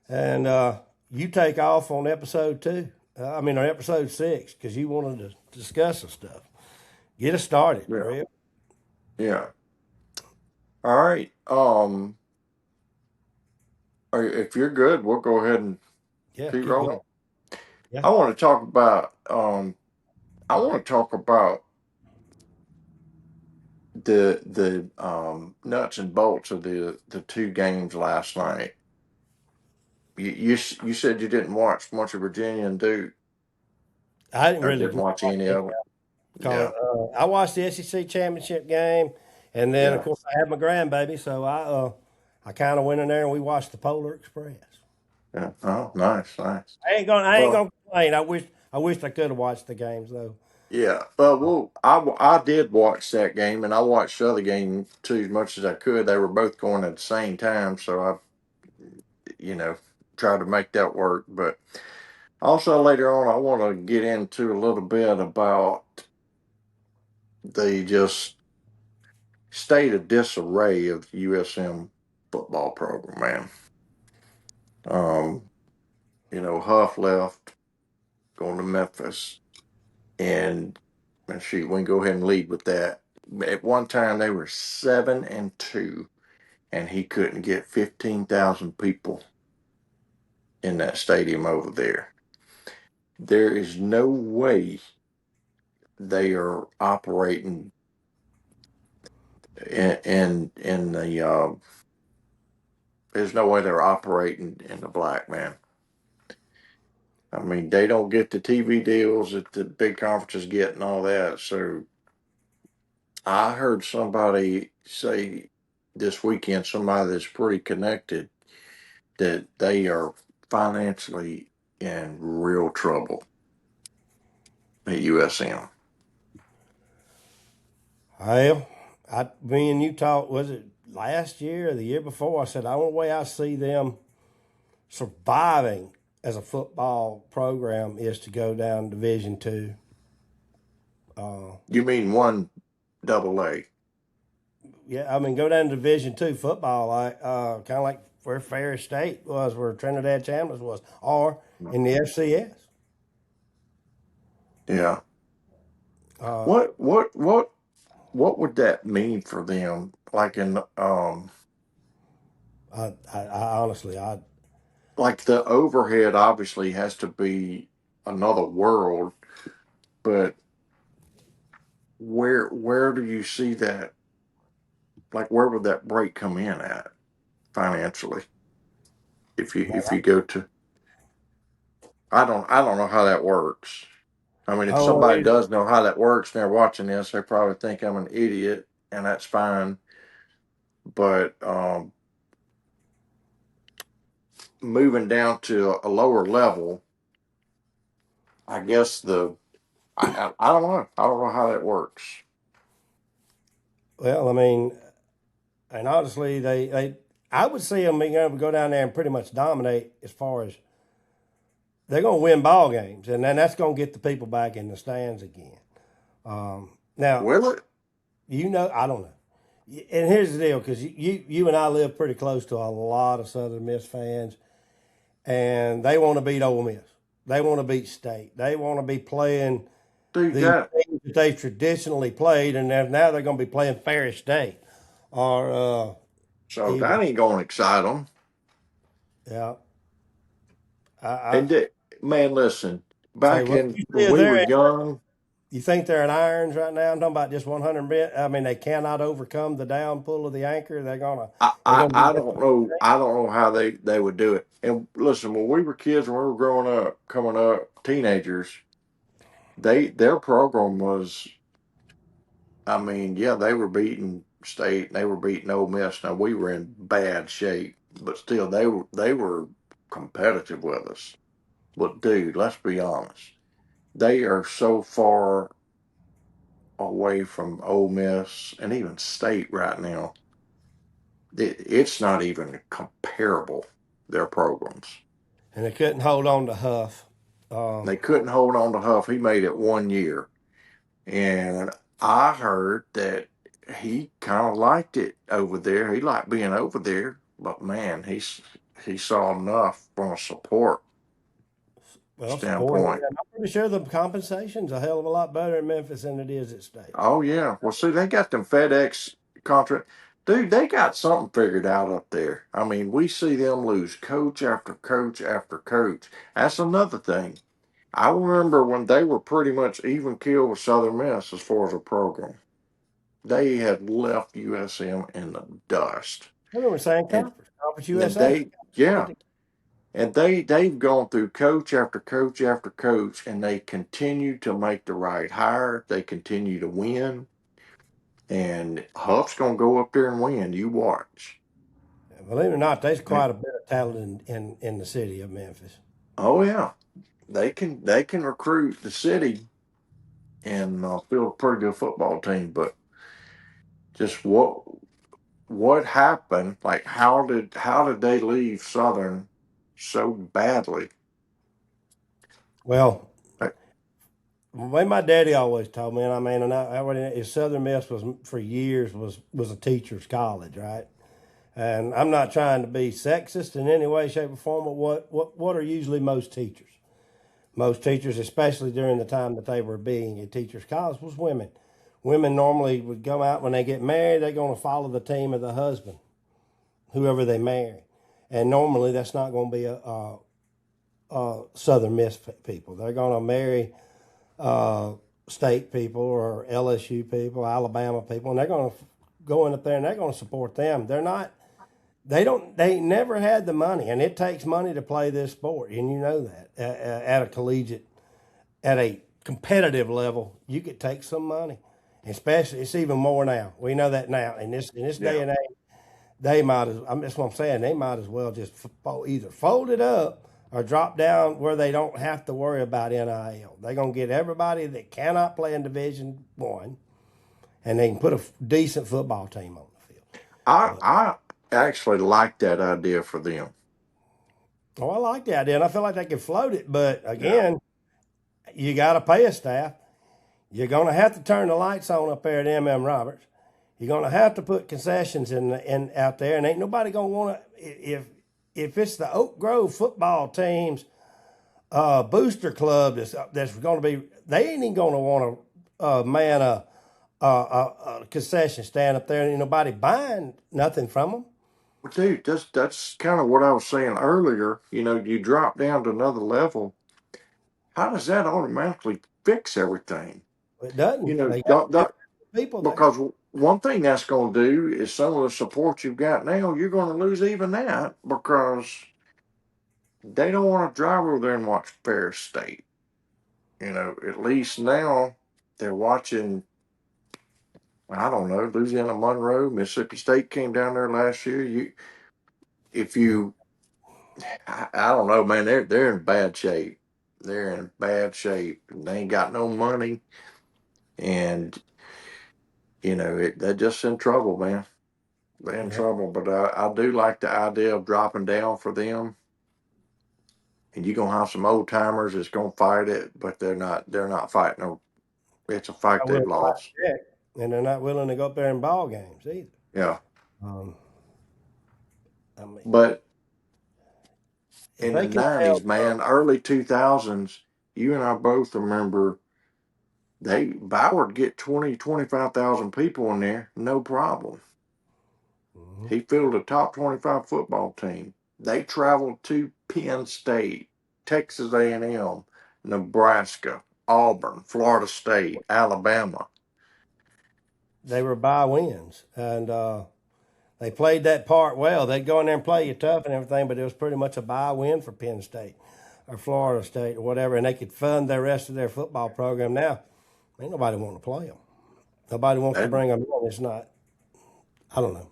And you take off on episode 2. On episode 6, because you wanted to discuss some stuff. Get us started, Yeah. Reb. Yeah. All right. If you're good, we'll go ahead and Yeah, keep keep rolling. going. Yeah. I want to talk about the nuts and bolts of the two games last night. You said you didn't watch much of Virginia and Duke, I didn't or really didn't watch any of it. because Yeah. I watched the SEC championship game, and then of Yeah. course I had my grandbaby, so I kind of went in there and we watched the Polar Express. Yeah. Oh, nice. I ain't Well, gonna complain. I wished I could have watched the games though. yeah. I did watch that game, and I watched the other game too, as much as I could. They were both going at the same time, so you know, try to make that work. But also later on, I want to get into a little bit about the just state of disarray of the USM football program, man. Huff left, going to Memphis, and shoot, we can go ahead and lead with that. At one time, they were 7-2, and he couldn't get 15,000 people in that stadium over there. There is no way they are operating in the. There's no way they're operating in the black, man. I mean, they don't get the TV deals that the big conferences get and all that. So I heard somebody say this weekend, somebody that's pretty connected, that they are financially in real trouble at USM. Well, me and you talked, was it last year or the year before? I said the only way I see them surviving as a football program is to go down Division 2. You mean one double A? Yeah, go down to Division 2 football, like kind of like where Ferris State was, where Trinidad Chambliss was, or in the FCS. Yeah. Uh, What would that mean for them? Like I honestly, like the overhead obviously has to be another world, but where do you see that? Like, where would that break come in at financially? If you go to, I don't know how that works. I mean, if somebody always, does know how that works and they're watching this, they probably think I'm an idiot, and that's fine. But moving down to a lower level, I guess I don't know. I don't know how that works. well, and honestly, I would see them being able to go down there and pretty much dominate as far as they're going to win ball games, and then that's going to get the people back in the stands again. Now, Will it? I don't know. And here's the deal, because you and I live pretty close to a lot of Southern Miss fans, and they want to beat Ole Miss. They want to beat State. They want to be playing Dude, these teams that they've traditionally played, and now they're going to be playing Ferris State. Or so that ain't going to excite them. yeah. Man, listen, Say, back well, in you when live we were there. young, You think they're in irons right now? I'm talking about just 100 bit. They cannot overcome the down pull of the anchor. They're gonna. I don't know. I don't know how they would do it. And listen, when we were kids, when we were growing up, coming up, teenagers, their program was. I mean, yeah, they were beating State, and they were beating Ole Miss. Now we were in bad shape, but still, they were competitive with us. But dude, let's be honest, they are so far away from Ole Miss and even State right now. It's not even comparable. their programs. And they couldn't hold on to Huff. They couldn't hold on to Huff. He made it 1 year. And I heard that he kind of liked it over there. He liked being over there, but man, he saw enough from a support Support. standpoint. I'm pretty sure the compensation's a hell of a lot better in Memphis than it is at State. Oh yeah. Well, see, they got them FedEx contract. Dude, they got something figured out up there. I mean, we see them lose coach after coach after coach. That's another thing. I remember when they were pretty much even keel with Southern Miss as far as a program. They had left USM in the dust. I remember saying And Conference and USA. they've gone through coach after coach after coach, and they continue to make the right hire. They continue to win. And Huff's gonna go up there and win. You watch. Believe it or not, there's quite a bit of talent in the city of Memphis. Oh yeah, they can recruit the city and field a pretty good football team. But just what happened? Like how did they leave Southern so badly? Well, Like, the way my daddy always told me, and I mean, Southern Miss was for years was a teacher's college, right? And I'm not trying to be sexist in any way, shape, or form, but what are usually most teachers? Most teachers, especially during the time that they were being at teachers' college, was women. Women normally would go out when they get married, they're going to follow the team of the husband, whoever they marry. And normally that's not going to be a Southern Miss people. They're going to marry State people or LSU people, Alabama people, and they're going to go in up there and they're going to support them. They never had the money, and it takes money to play this sport, and you know that at a collegiate, at a competitive level, you could take some money, especially it's even more now. We know that now in this day and age, that's what I'm saying. They might as well just either fold it up or drop down where they don't have to worry about NIL. They're gonna get everybody that cannot play in Division I, and they can put a decent football team on the field. I actually like that idea for them. Oh, I like the idea, and I feel like they can float it. But again, you got to pay a staff. You're going to have to turn the lights on up there at M.M. Roberts. You're going to have to put concessions in out there, and ain't nobody going to want to. If it's the Oak Grove football team's booster club that's going to be, they ain't even going to want to man a concession stand up there, and ain't nobody buying nothing from them. Well, dude, that's kind of what I was saying earlier. You drop down to another level. How does that automatically fix everything? It doesn't. They got Don't people there. because one thing that's going to do is some of the support you've got now, you're going to lose even that because they don't want to drive over there and watch Ferris State. At least now they're watching. I don't know, Louisiana Monroe, Mississippi State came down there last year. If you, I don't know, man, they're in bad shape. They're in bad shape. They ain't got no money, and they're just in trouble, man. They're in trouble. But I do like the idea of dropping down for them, and you're gonna have some old timers that's gonna fight it, but they're not fighting. It's a fight they've lost. And they're not willing to go up there in ball games either. Yeah. I mean, But in the they can 90s, man, early 2000s, you and I both remember Bauer would get 25,000 people in there, no problem. He fielded a top 25 football team. They traveled to Penn State, Texas A&M, Nebraska, Auburn, Florida State, Alabama. They were bye wins, and they played that part well. They'd go in there and play you tough and everything, but it was pretty much a bye win for Penn State or Florida State or whatever, and they could fund the rest of their football program. Now, ain't nobody want to play them. Nobody wants to bring them in. It's not, I don't know.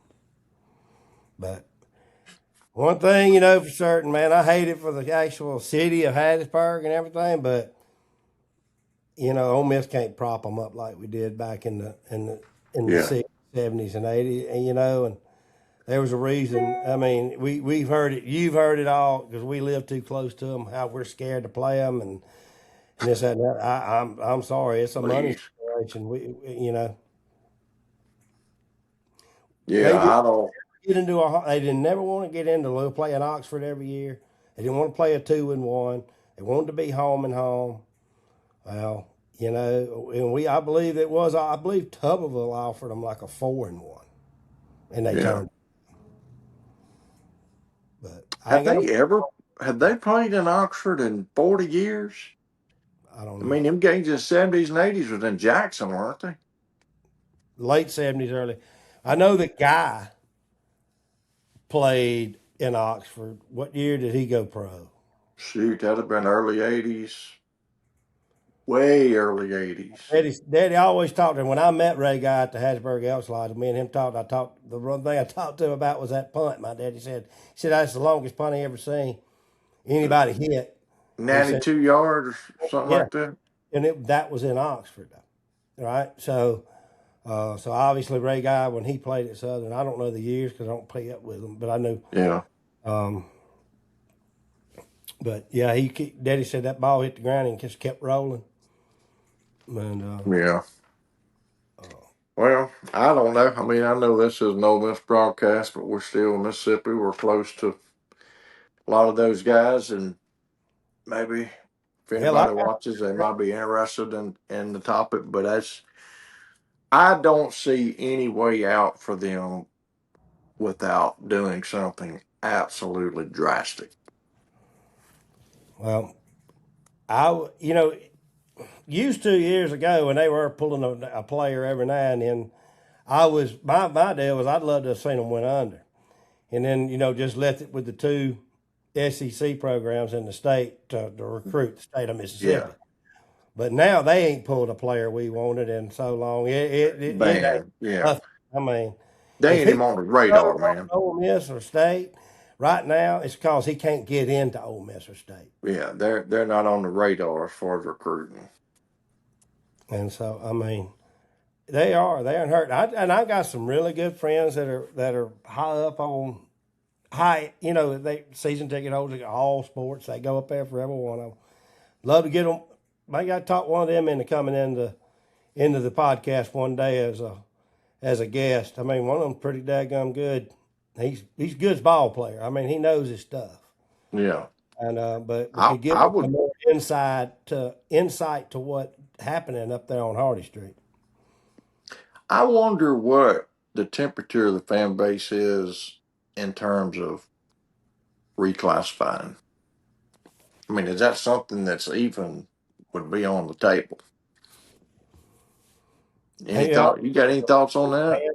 But one thing you know for certain, man, I hate it for the actual city of Hattiesburg and everything, but Ole Miss can't prop them up like we did back in the 60s, 70s, and 80s, and there was a reason. I mean, we've heard it. You've heard it all because we live too close to them. How we're scared to play them and this that, and that. I'm sorry. It's a money Please. situation. Yeah, They did I don't. get into a. They didn't never want to get into playing Oxford every year. They didn't want to play a 2-1. They wanted to be home and home. Well, and I believe it was. I believe Tuberville offered them like a 4-1, and they Yeah. turned. But I Have ain't got they no. ever? Have they played in Oxford in 40 years? I don't I know. mean, them games in the 70s and 80s was in Jackson, weren't they? Late 70s, early. I know the guy played in Oxford. What year did he go pro? Shoot, that'd have been early 80s, way early 80s. Daddy always talked to him. When I met Ray Guy at the Hattiesburg Elks Lodge, me and him talked. The one thing I talked to him about was that punt. My daddy said that's the longest punt he ever seen anybody hit. He said, 92 yards or something yeah, like that. and that was in Oxford, right? So obviously Ray Guy when he played at Southern, I don't know the years because I don't play up with him, but I knew. Yeah. Um, but yeah, Daddy said that ball hit the ground and just kept rolling. And Yeah. Well, I don't know. I mean, I know this is an Ole Miss broadcast, but we're still in Mississippi. We're close to a lot of those guys, and maybe if hell, I anybody watches, they might be interested in the topic. But I don't see any way out for them without doing something absolutely drastic. well, used to years ago when they were pulling a player every now and then, my deal was I'd love to have seen them went under, and then just left it with the two SEC programs in the state to recruit the state of Yeah, Mississippi. But now they ain't pulled a player we wanted in so long. It ain't man. Yeah, nothing. I mean, they if ain't he even on the don't radar, want man. Ole Miss or State right now, it's because he can't get into Ole Miss or State. Yeah, they're not on the radar as far as recruiting. And so, I mean, they are. They aren't hurt. I got some really good friends that are high up on high. They season ticket holders at all sports. They go up there for every one of them. Love to get them. I got to talk one of them into coming into the podcast one day as a guest. I mean, one of them's pretty daggum good. He's good as ball player. I mean, he knows his stuff. Yeah, And but we I could give I him would. some more insight to what happening up there on Hardy Street. I wonder what the temperature of the fan base is in terms of reclassifying. I mean, is that something that's even would be on the table? Any Hey, thought? You got any thoughts on that?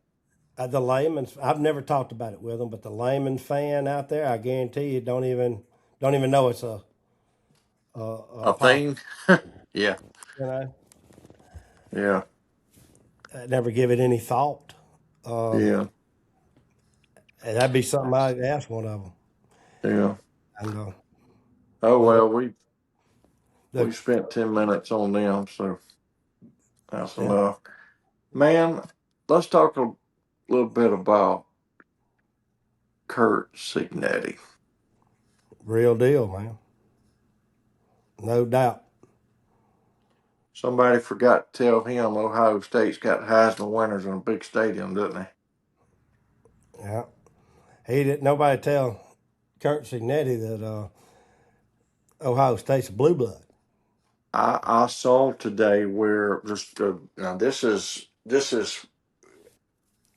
the layman's. I've never talked about it with them, but the layman fan out there, I guarantee you, don't even know it's a A pop. thing? Yeah, You know, yeah, never give it any thought. Um, yeah, and that'd be something I'd ask one of them. yeah. And Oh but well, we the spent 10 minutes on them, so that's yeah, enough. Man, let's talk a little bit about Curt Cignetti. real deal, man, no doubt. Somebody forgot to tell him Ohio State's got Heisman winners in a big stadium, didn't they? Yeah, he didn't. Nobody tell Curt Cignetti that Ohio State's a blue blood. I saw today where just now this is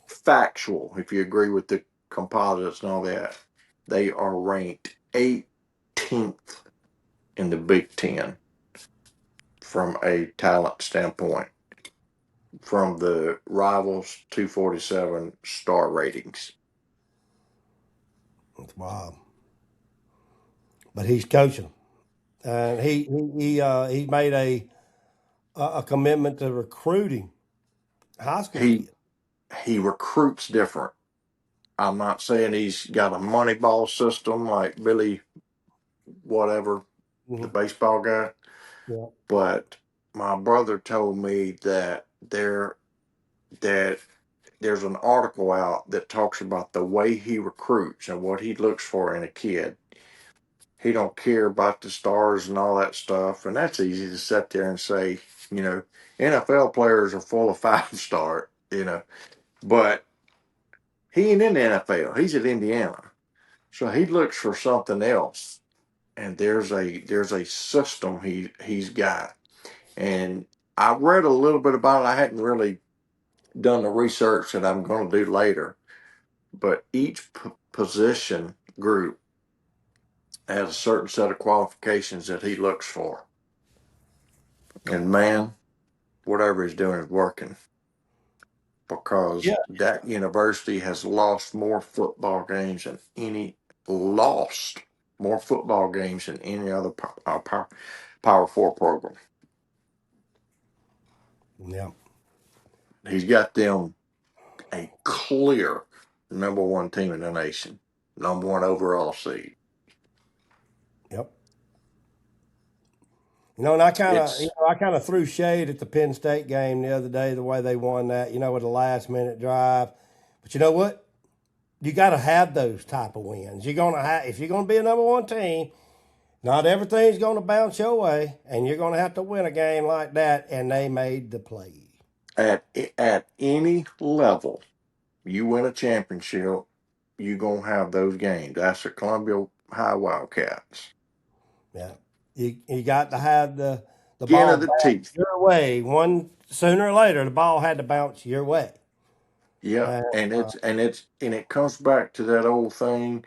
factual. If you agree with the composites and all that, they are ranked 18th in the Big Ten from a talent standpoint from the Rivals 247 star ratings. It's wild, but he's coaching, and he made a commitment to recruiting high school He kids. he recruits different. I'm not saying he's got a money ball system like Billy whatever, the Hmm. baseball guy, Yeah, but my brother told me that there's an article out that talks about the way he recruits and what he looks for in a kid. He don't care about the stars and all that stuff, and that's easy to sit there and say, you know, NFL players are full of 5-star, but he ain't in the NFL. He's at Indiana, so he looks for something else. And there's a system he's got, and I read a little bit about it. I hadn't really done the research that I'm going to do later, but each position group has a certain set of qualifications that he looks for. And man, whatever he's doing is working, because Yeah. that university has lost more football games than other Power Four program. Yeah. He's got them a clear number one team in the nation, number one overall seed. Yep. And I It's kind of threw shade at the Penn State game the other day, the way they won that, with a last minute drive. But you know what? You got to have those type of wins. If you're gonna be a number one team, not everything's gonna bounce your way, and you're gonna have to win a game like that. And they made the play. at any level, you win a championship, you're gonna have those games. That's the Columbia High Wildcats. Yeah, you got to have the Skin ball of the bounce teeth. your way. One sooner or later, the ball had to bounce your way. Yep. Uh, And it comes back to that old thing.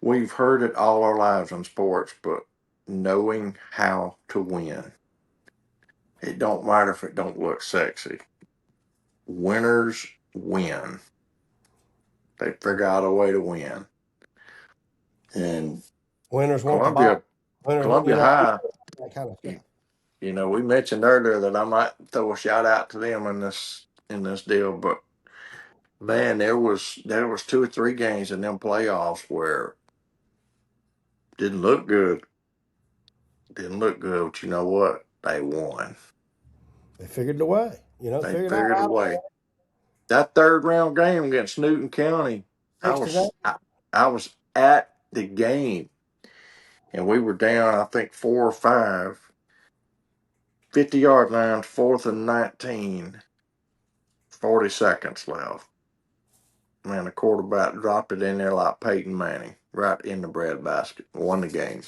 We've heard it all our lives in sports, but knowing how to win. It don't matter if it don't look sexy. Winners win. They figure out a way to win. And Winners want the Columbia, ball. Winners, Columbia High, that kind of stuff. we mentioned earlier that I might throw a shout out to them in this deal, but man, there was 2 or 3 games in them playoffs where didn't look good. Didn't look good, but you know what? They won. They figured the way. They Figured out figured a how to way. That third round game against Newton County, I 6 to 0. was I was at the game, and we were down, I think 4 or 5, 50-yard line, 4th and 19, 40 seconds left. Man, the quarterback dropped it in there like Peyton Manning, right in the breadbasket, won the game.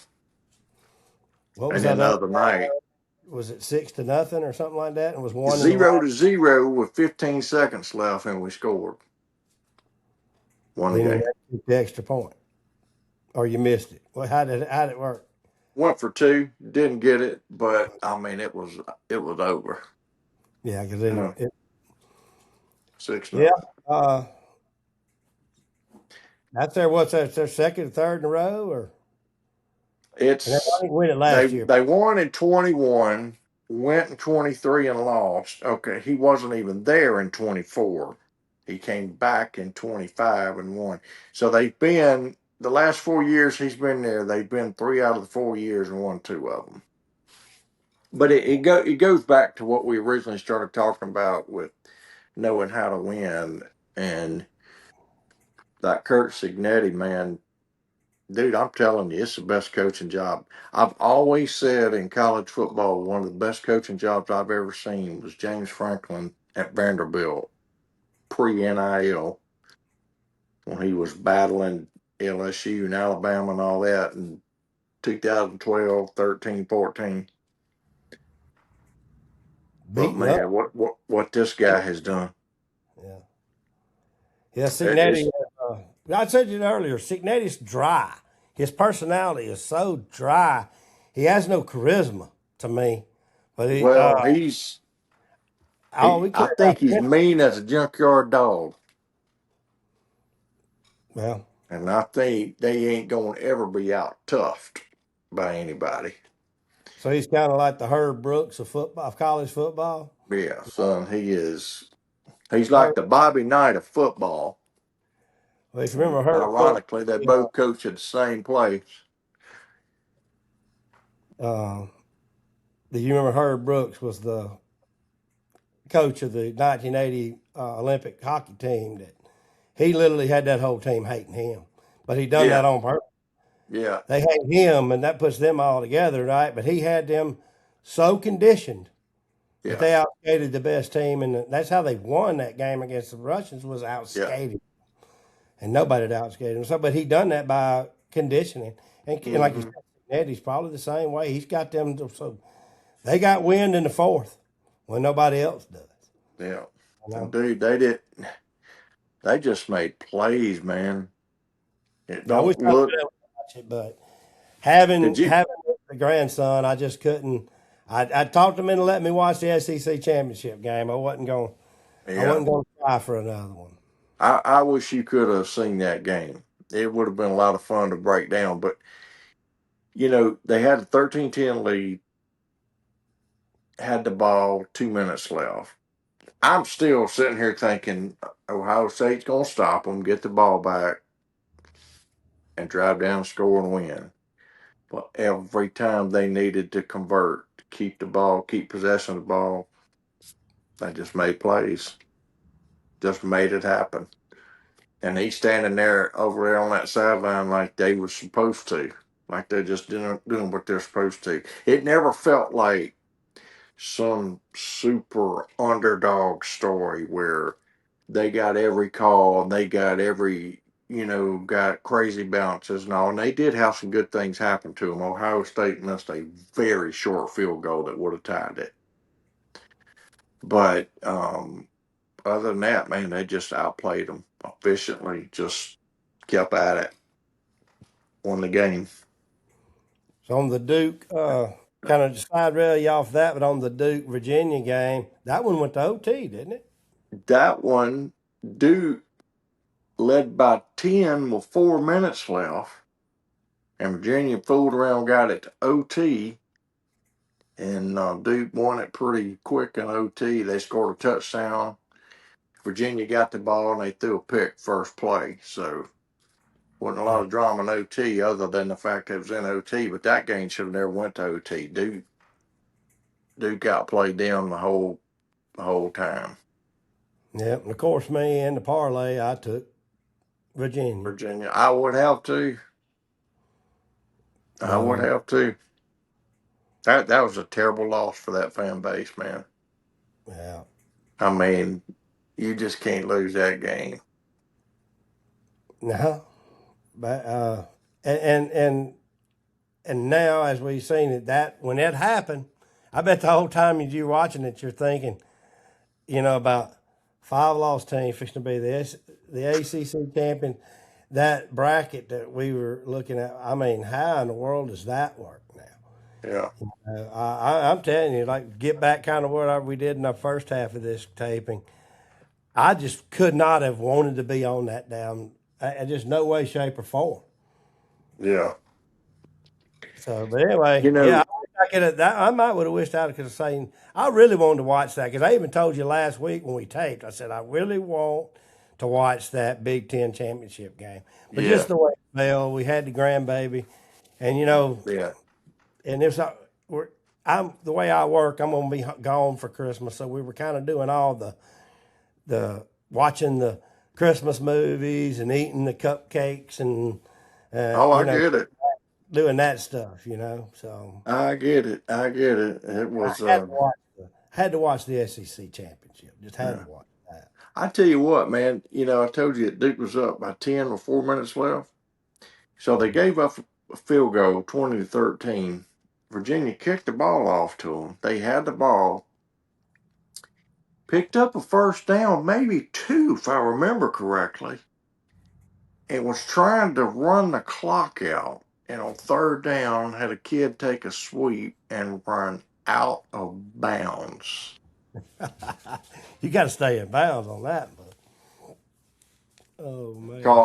What was And that then the other? other night, Was it 6 to 0 or something like that? And was one in the 0-0 with 15 seconds left, and we scored. Won the then you game. had to get the extra point, or you missed it. Well, how did it work? Went for 2, didn't get it, but I mean it was over. Yeah, because then No, it. 6-0. Yeah. Uh, what's that? It's their second, third in a row, and they It's didn't win it they last year. they won in 21, went in 23 and lost. Okay, he wasn't even there in 24. He came back in 25 and won. So they've been the last 4 years he's been there. They've been 3 out of the 4 years and won 2 of them. But it goes back to what we originally started talking about with knowing how to win, and that Curt Cignetti, man, dude, I'm telling you, it's the best coaching job. I've always said in college football, one of the best coaching jobs I've ever seen was James Franklin at Vanderbilt, pre-NIL, when he was battling LSU and Alabama and all that in 2012, 13, 14. But Beaten up. man, what this guy has done. Yeah. Yeah, Cignetti. It's I said it earlier. Cignetti's dry. His personality is so dry. He has no charisma to me. But well, he's all we I care think about he's the mean as a junkyard dog. well. And I think they ain't gonna ever be out toughed by anybody. So he's kind of like the Herb Brooks of football, of college football. Yeah, son, he is. He's like Herb, the Bobby Knight of football. well, if you And remember Herb Brooks, ironically, they you know, both coach at the same place. do you remember Herb Brooks was the coach of the 1980 Olympic hockey team that he literally had that whole team hating him, but he done Yeah. that on purpose. Yeah. They hate him, and that puts them all together, right? But he had them so conditioned that Yeah. they outskated the best team, and that's how they won that game against the Russians was Yeah. outskated, and nobody had outskated them. So, but he done that by conditioning, and like you Hmm. said, Cignetti's probably the same way. He's got them so they got wind in the fourth when nobody else does. Yeah. You And know? dude, they just made plays, man. It I wish don't I could look. have watched it, but Did having you? having the grandson, I just couldn't. I talked him into letting me watch the SEC championship game. I Yeah. wasn't going to try for another one. I wish you could have seen that game. It would have been a lot of fun to break down. But, they had a 13-10 lead, had the ball, 2 minutes left. I'm still sitting here thinking Ohio State's going to stop them, get the ball back, and drive down, score, and win. But every time they needed to convert, to keep the ball, keep possession of the ball, they just made plays, just made it happen. And he's standing there over there on that sideline like they were supposed to, like they're just doing what they're supposed to. It never felt like some super underdog story where they got every call and they got got crazy bounces and all. And they did have some good things happen to them. Ohio State missed a very short field goal that would have tied it. But other than that, man, they just outplayed them efficiently, just kept at it, won the game. So on the Duke, kind of side rail you off that, but on the Duke Virginia game, that one went to OT, didn't it? That one, Duke led by 10 with 4 minutes left, and Virginia fooled around, got it to OT, and Duke won it pretty quick in OT. They scored a touchdown. Virginia got the ball, and they threw a pick first play. So wasn't a lot Yeah. of drama in OT other than the fact that it was in OT, but that game should have never went to OT. Duke outplayed them the whole time. Yeah. And of course, me and the parlay, I took Virginia. Virginia, I would have to. I But would have to. That was a terrible loss for that fan base, man. yeah. I mean, you just can't lose that game. No. But and now as we've seen it, that when that happened, I bet the whole time you're watching it, you're thinking, about five lost teams fixing to be the ACC champion. That bracket that we were looking at, I mean, how in the world does that work now? Yeah, I'm telling you, like, get back kind of what we did in the first half of this taping. I just could not have wanted to be on that down, just no way, shape, or form. yeah. So, but anyway, You yeah, know, I wish I could have. I might would have wished I could have seen. I really wanted to watch that because I even told you last week when we taped. I said I really want to watch that Big Ten championship game, but just yeah, the way it fell, we had the grandbaby, and yeah. and it's I'm the way I work. I'm gonna be gone for Christmas, so we were kind of doing all the watching the Christmas movies and eating the cupcakes and uh, Oh, you I know get it. doing that stuff. So. I get it. I get it. It I was, had to watch the SEC championship. Just had yeah. to watch that. I tell you what, man. I told you that Duke was up by 10 with 4 minutes left. So they gave up a field goal, 20-13. Virginia kicked the ball off to them. They had the ball, picked up a first down, maybe two, if I remember correctly, and was trying to run the clock out. And on third down, had a kid take a sweep and run out of bounds. You got to stay in bounds on that, but oh man,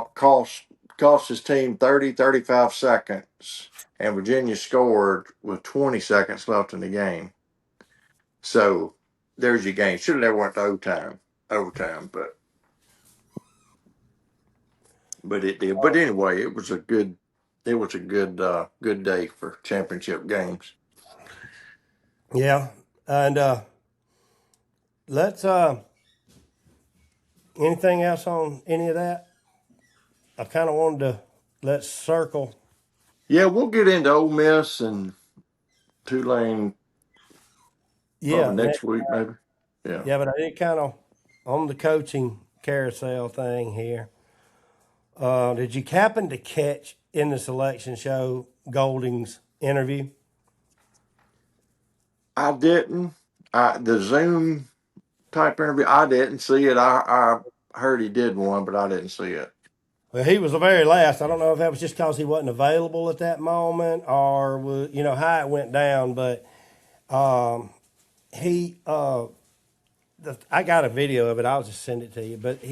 Cost his team 35 seconds, and Virginia scored with 20 seconds left in the game. So there's your game. Should have never went to overtime, but it did. But anyway, it was a good day for championship games. yeah. And let's Anything else on any of that? I kind of wanted to let's circle. Yeah, we'll get into Ole Miss and Tulane probably Yeah, next week, maybe. Yeah. yeah, but I did kind of on the coaching carousel thing here. Did you happen to catch in the selection show Golding's interview? I didn't. The Zoom type interview, I didn't see it. I heard he did one, but I didn't see it. Well, he was the very last. I don't know if that was just because he wasn't available at that moment or how it went down, but he I got a video of it. I'll just send it to you. But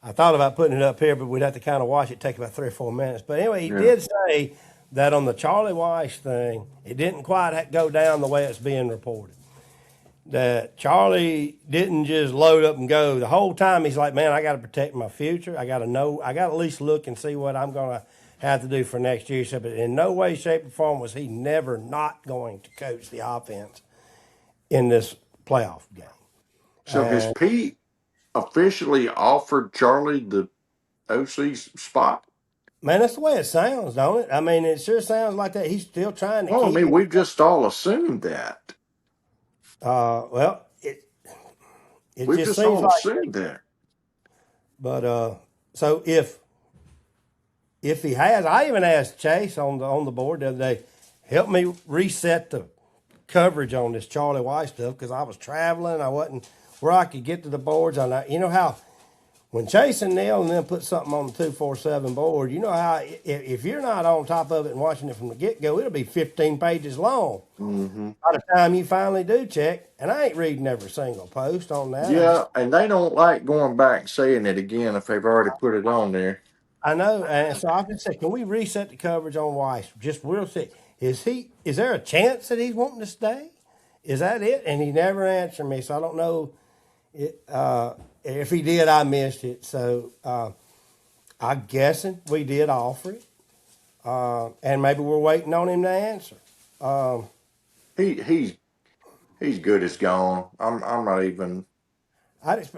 I thought about putting it up here, but we'd have to kind of watch it. Take about 3 or 4 minutes. But anyway, he Yeah. did say that on the Charlie Weiss thing, it didn't quite go down the way it's being reported. That Charlie didn't just load up and go. The whole time he's like, man, I got to protect my future. I got to know. I got to at least look and see what I'm going to have to do for next year. So, but in no way, shape, or form was he never not going to coach the offense in this playoff game. So has Pete officially offered Charlie the OC spot? Man, that's the way it sounds, don't it? I mean, it sure sounds like that. He's still trying to Well, I keep mean, him. we've just all assumed that. Well, it We've just just seems all like. assumed that. But so if he has, I even asked Chase on the board the other day, help me reset the coverage on this Charlie White stuff because I was traveling, I wasn't where I could get to the boards. You know how when Chase and Neil and then put something on the 247 board, you know how if you're not on top of it and watching it from the get go, it'll be 15 pages long. Mm-hmm. By the time you finally do check, and I ain't reading every single post on that. Yeah, and they don't like going back and saying it again if they've already put it on there. I know, and so I can say, can we reset the coverage on Weiss? Just real quick. Is there a chance that he's wanting to stay? Is that it? And he never answered me, so I don't know. If he did, I missed it. So I'm guessing we did offer it, and maybe we're waiting on him to answer. He's good as gone. I'm not even.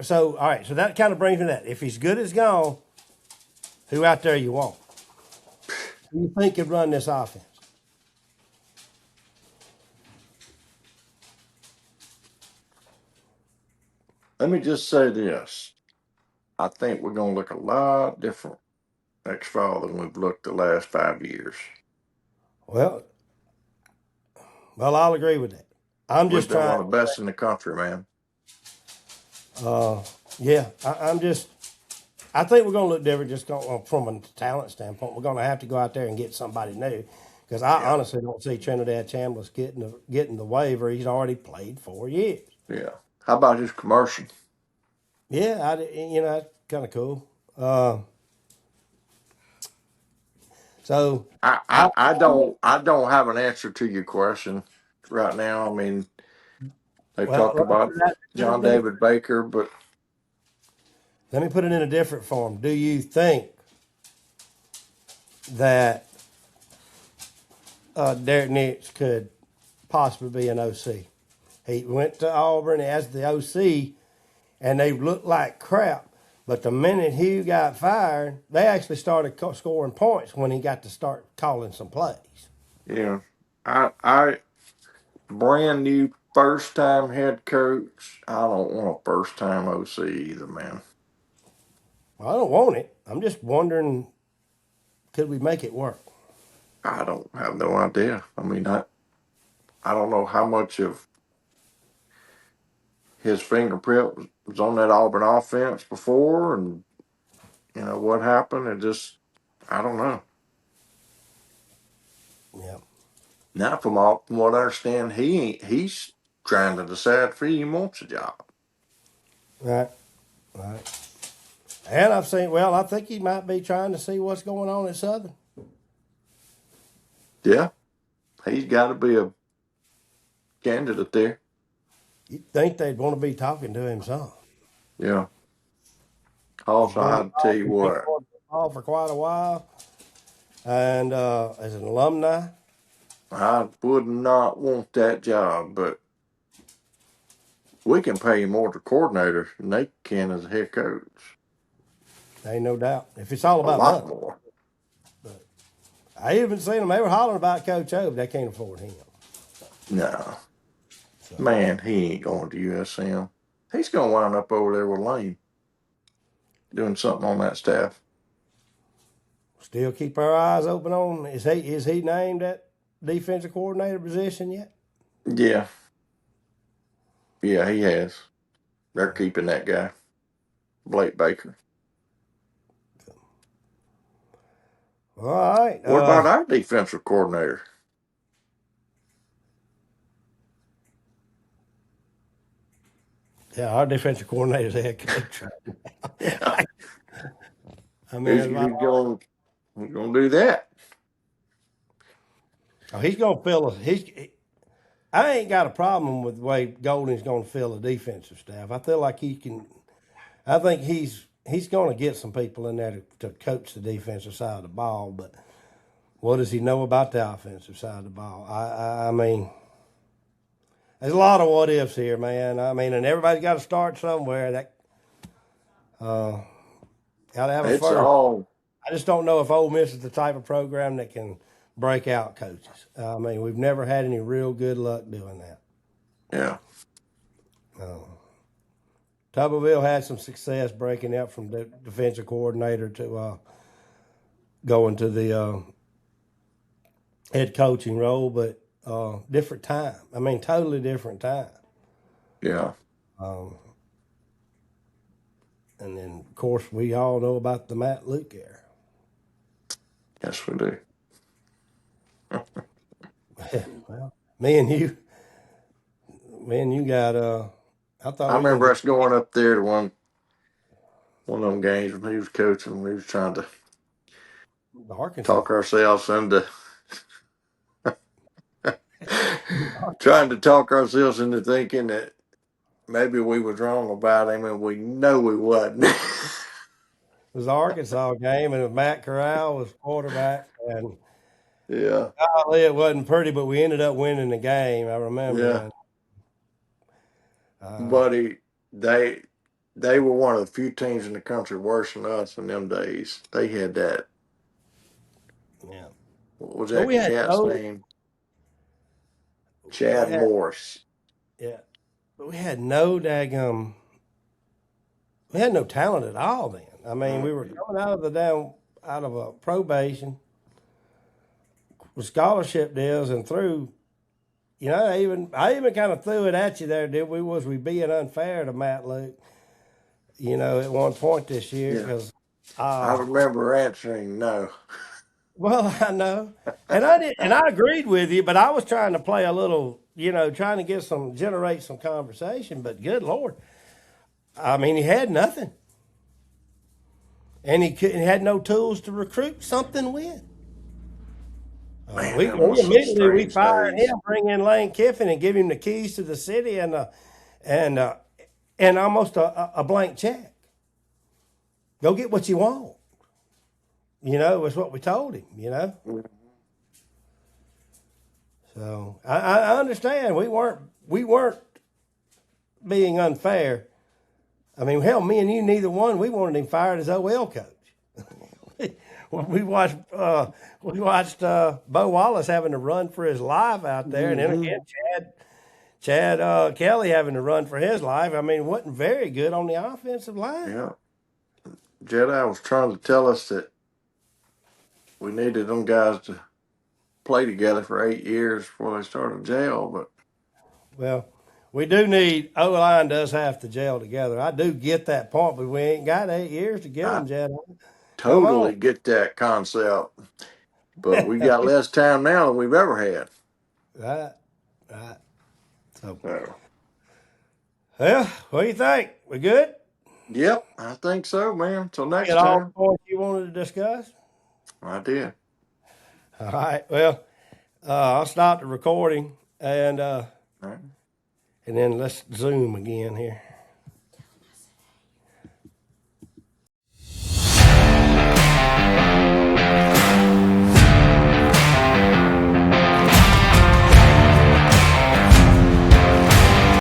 So all right, so that kind of brings me to that. If he's good as gone, who out there you want? Who you think could run this offense? Let me just say this. I think we're going to look a lot different next fall than we've looked the last 5 years. Well, I'll agree with that. I'm We've just been trying. one of the best in the country, man. Yeah, I think we're going to look different just from a talent standpoint. We're going to have to go out there and get somebody new because I honestly don't see Trinidad Chambliss getting the waiver. He's already played 4 years. Yeah. How about his commercial? Yeah, that's kind of cool. So I don't have an answer to your question right now. I mean, they've talked about John David Baker, but let me put it in a different form. Do you think that Derek Nix could possibly be an OC? He went to Auburn as the OC, and they looked like crap. But the minute Hugh got fired, they actually started scoring points when he got to start calling some plays. yeah, I brand new first time head coach. I don't want a first time OC either, man. Well, I don't want it. I'm just wondering, could we make it work? I don't have no idea. I mean, I don't know how much of his fingerprint was on that Auburn offense before, and what happened. It just I don't know. Yeah. Now, from what I understand, he's trying to decide if he wants a job. Right. And I think he might be trying to see what's going on at Southern. Yeah, he's got to be a candidate there. You'd think they'd want to be talking to him some. Yeah. Also, I'll tell you what. For quite a while, and as an alumni, I would not want that job, but we can pay him more to coordinator than they can as a head coach. Ain't no doubt. If it's all A about lot money. more. I even seen them. They were hollering about Coach O, but they can't afford him. No. So, Man, he ain't going to USM. He's going to wind up over there with Lane doing something on that staff. still keep our eyes open on. Is he named that defensive coordinator position yet? Yeah. Yeah, he has. They're keeping that guy, Blake Baker. All right. What about our defensive coordinator? Yeah, our defensive coordinator's the head coach. Yeah. I mean, He's going to do that. he's going to fill us. I ain't got a problem with the way Golding's going to fill the defensive staff. I feel like he can. I think he's going to get some people in there to coach the defensive side of the ball. But what does he know about the offensive side of the ball? I mean, there's a lot of what ifs here, man. I mean, and everybody's got to start somewhere. That got to have a It's first. all. I just don't know if Ole Miss is the type of program that can break out coaches. I mean, we've never had any real good luck doing that. Yeah. Tuberville had some success breaking out from the defensive coordinator to going to the head coaching role, but different time. I mean, totally different time. Yeah. And then, of course, we all know about the Matt Luke era. Yes, we do. Well, me and you got. I thought I we remember gonna us going up there to one of them games when he was coaching. We was trying to get Arkansas. talk ourselves into thinking that maybe we was wrong about him, and we know we wasn't. It was the Arkansas game, and Matt Corral was quarterback, and Yeah. golly, it wasn't pretty, but we ended up winning the game. I remember. Yeah. And, Buddy, they were one of the few teams in the country worse than us in them days. They had that. yeah. What was But that we had cat's no. name? Chad We had, Morris. yeah, but we had no daggum. We had no talent at all then. I mean, we were coming out of a probation with scholarship deals and through. You know, I even kind of threw it at you there. Did we? Was we being unfair to Matt Luke? You know, at one point this year because. I remember answering no. Well, I know, and I did, and I agreed with you, but I was trying to play a little, trying to generate some conversation. But good Lord, I mean, he had nothing, and he had no tools to recruit something with. Man, We that was some immediately strange fired days. him, bring in Lane Kiffin, and give him the keys to the city and almost a blank check. Go get what you want. Was what we told him. So I understand we weren't being unfair. I mean, hell, me and you, neither one. We wanted him fired as OL coach. we watched Bo Wallace having to run for his life out there, and then again Chad Kelly having to run for his life. I mean, wasn't very good on the offensive line. Yeah. Jedi was trying to tell us that we needed them guys to play together for 8 years before they started jail, but well, we do need O-line does have to gel together. I do get that point, but we ain't got 8 years to get them, Jedi. totally get that concept. But we got less time now than we've ever had. Right. So, So, well, what do you think? We good? yep, I think so, man. Until next Get all the time. points you wanted to discuss? I did. All right. Well, I'll stop the recording and All right. then let's Zoom again here.